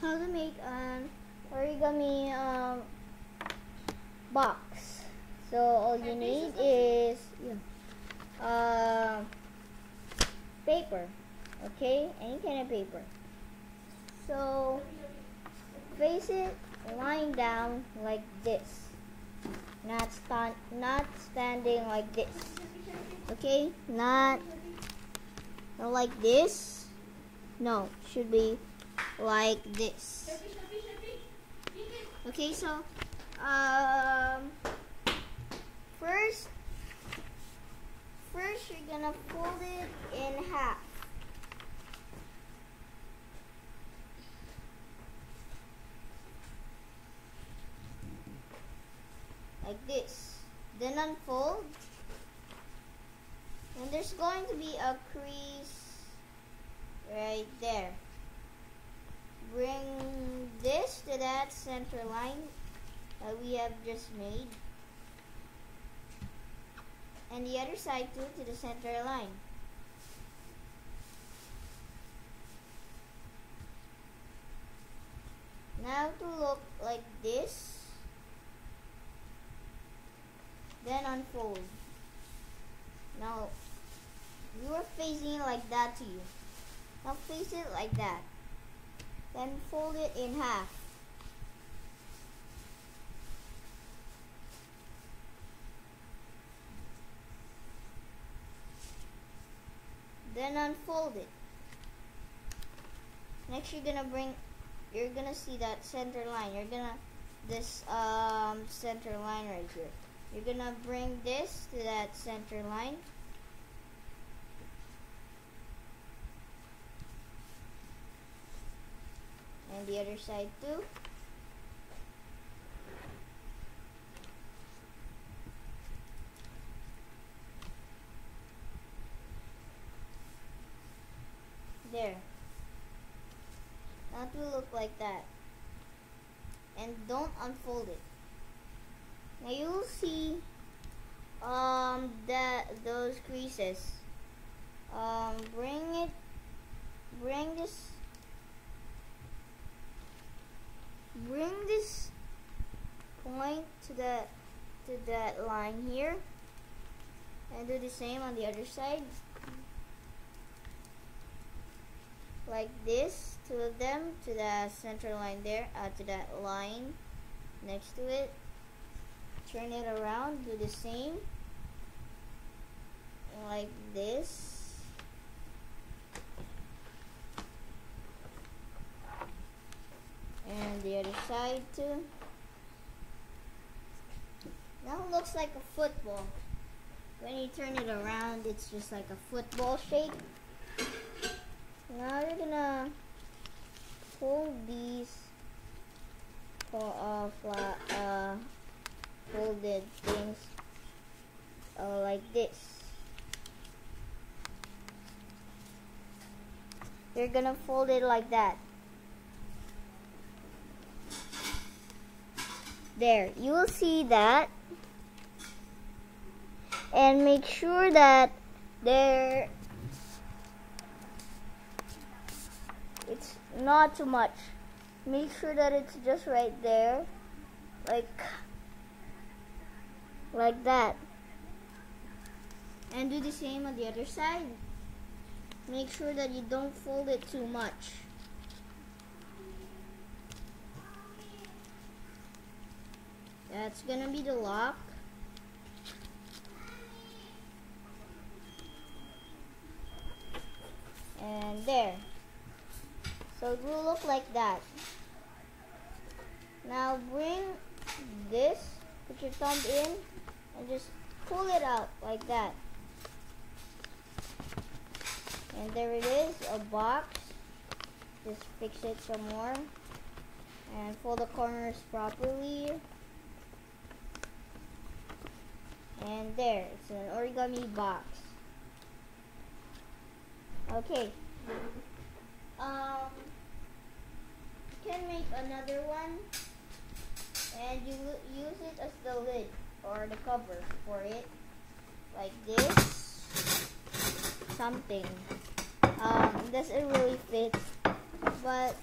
how to make an origami box. So all you need is paper, okay, any kind of paper. So face it lying down like this, not standing like this, okay, not like this, no, should be like this. Okay, so first you're gonna fold it in half. Like this. Then unfold. And there's going to be a crease right there. Bring this to that center line that we have just made. And the other side too to the center line. Now to look like this. Then unfold. Now you are facing it like that to you. Now face it like that. Then fold it in half. Then unfold it. Next you're gonna see that center line. This center line right here. You're gonna bring this to that center line. And the other side too. There. Now it will look like that. And don't unfold it. Now you will see those creases. Bring this point to that line here, and do the same on the other side. Like this, two of them to the center line there, to that line next to it. Turn it around, do the same, like this. And the other side too. Now it looks like a football. When you turn it around, it's just like a football shape. Now you're gonna fold these folded things like this. You're gonna fold it like that. There, you will see that, and make sure that it's not too much. Make sure that it's just right there, like that. And do the same on the other side. Make sure that you don't fold it too much. That's gonna be the lock. And there. So it will look like that. Now bring this, put your thumb in, and just pull it out like that. And there it is, a box. Just fix it some more. And fold the corners properly. And there, it's an origami box. Okay. You can make another one, and you use it as the lid or the cover for it, like this. Something. Doesn't really fit, but